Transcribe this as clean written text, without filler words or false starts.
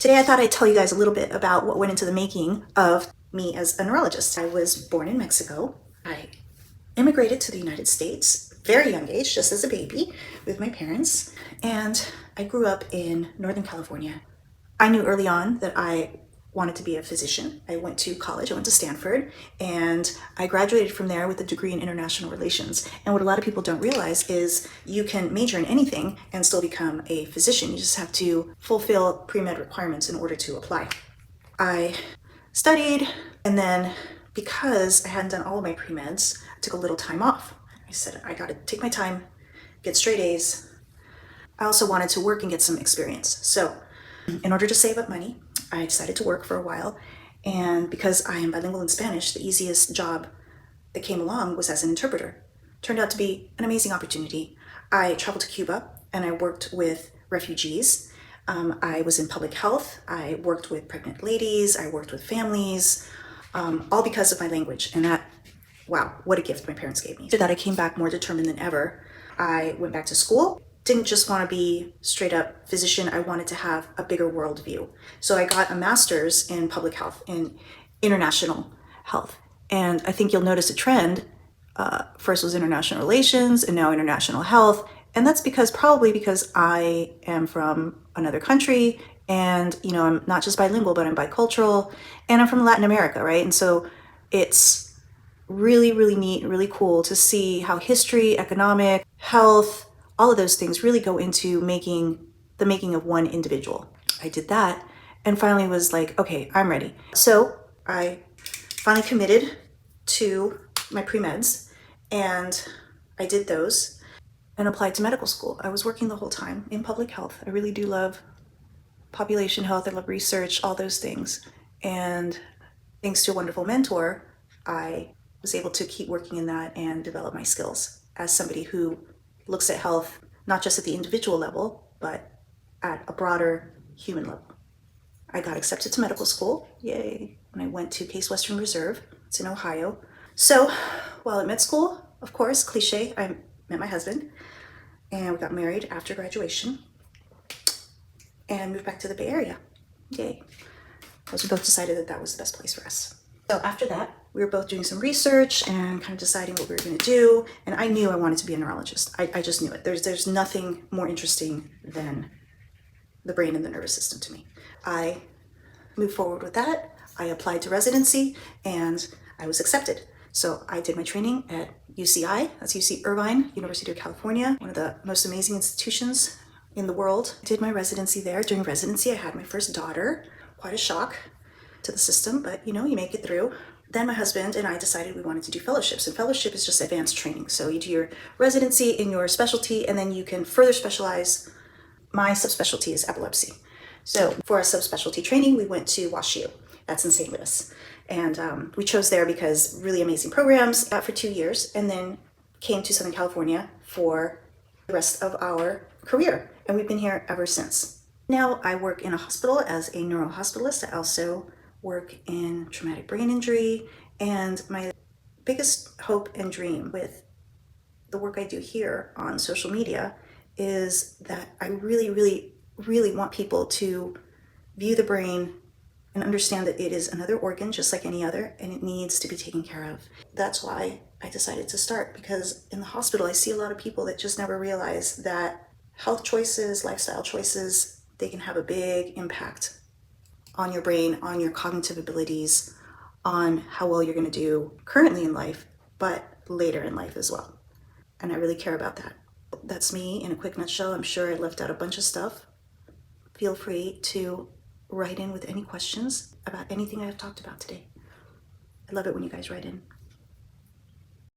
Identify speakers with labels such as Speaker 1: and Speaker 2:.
Speaker 1: Today I thought I'd tell you guys a little bit about what went into the making of me as a neurologist. I was born in Mexico. I immigrated to the United States very young age, just as a baby, with my parents, and I grew up in Northern California. I knew early on that I wanted to be a physician. I went to college, I went to Stanford, and I graduated from there with a degree in international relations. And what a lot of people don't realize is you can major in anything and still become a physician. You just have to fulfill pre-med requirements in order to apply. I studied, and then because I hadn't done all of my pre-meds, I took a little time off. I said, I gotta take my time, get straight A's. I also wanted to work and get some experience. So in order to save up money, I decided to work for a while. And because I am bilingual in Spanish, the easiest job that came along was as an interpreter. Turned out to be an amazing opportunity. I traveled to Cuba and I worked with refugees. I was in public health. I worked with pregnant ladies. I worked with families, all because of my language. And that, wow, what a gift my parents gave me. After that, I came back more determined than ever. I went back to school. Didn't just want to be straight up physician. I wanted to have a bigger world view. So I got a master's in public health, in international health. And I think you'll notice a trend. First was international relations and now international health. And that's probably because I am from another country and, I'm not just bilingual, but I'm bicultural and I'm from Latin America, right? And so it's really, really neat, really cool to see how history, economic, health, all of those things really go into the making of one individual. I did that and finally was like, okay, I'm ready. So I finally committed to my pre-meds and I did those and applied to medical school. I was working the whole time in public health. I really do love population health. I love research, all those things. And thanks to a wonderful mentor, I was able to keep working in that and develop my skills as somebody who looks at health, not just at the individual level, but at a broader human level. I got accepted to medical school, yay, and I went to Case Western Reserve. It's in Ohio. So while at med school, of course, cliche, I met my husband and we got married after graduation and moved back to the Bay Area, yay. Because we both decided that that was the best place for us. So after that, we were both doing some research and kind of deciding what we were going to do. And I knew I wanted to be a neurologist. I just knew it. There's nothing more interesting than the brain and the nervous system to me. I moved forward with that. I applied to residency and I was accepted. So I did my training at UCI, that's UC Irvine, University of California, one of the most amazing institutions in the world. I did my residency there. During residency, I had my first daughter. Quite a shock to the system, but you make it through. Then my husband and I decided we wanted to do fellowships, and fellowship is just advanced training. So you do your residency in your specialty, and then you can further specialize. My subspecialty is epilepsy. So for our subspecialty training, we went to WashU. That's in St. Louis. And we chose there because really amazing programs for 2 years, and then came to Southern California for the rest of our career. And we've been here ever since. Now I work in a hospital as a neurohospitalist. I also work in traumatic brain injury, and my biggest hope and dream with the work I do here on social media is that I really, really, really want people to view the brain and understand that it is another organ just like any other, and it needs to be taken care of. That's why I decided to start, because in the hospital I see a lot of people that just never realize that health choices, lifestyle choices, they can have a big impact on your brain, on your cognitive abilities, on how well you're going to do currently in life, but later in life as well. And I really care about that. That's me in a quick nutshell. I'm sure I left out a bunch of stuff. Feel free to write in with any questions about anything I've talked about today. I love it when you guys write in.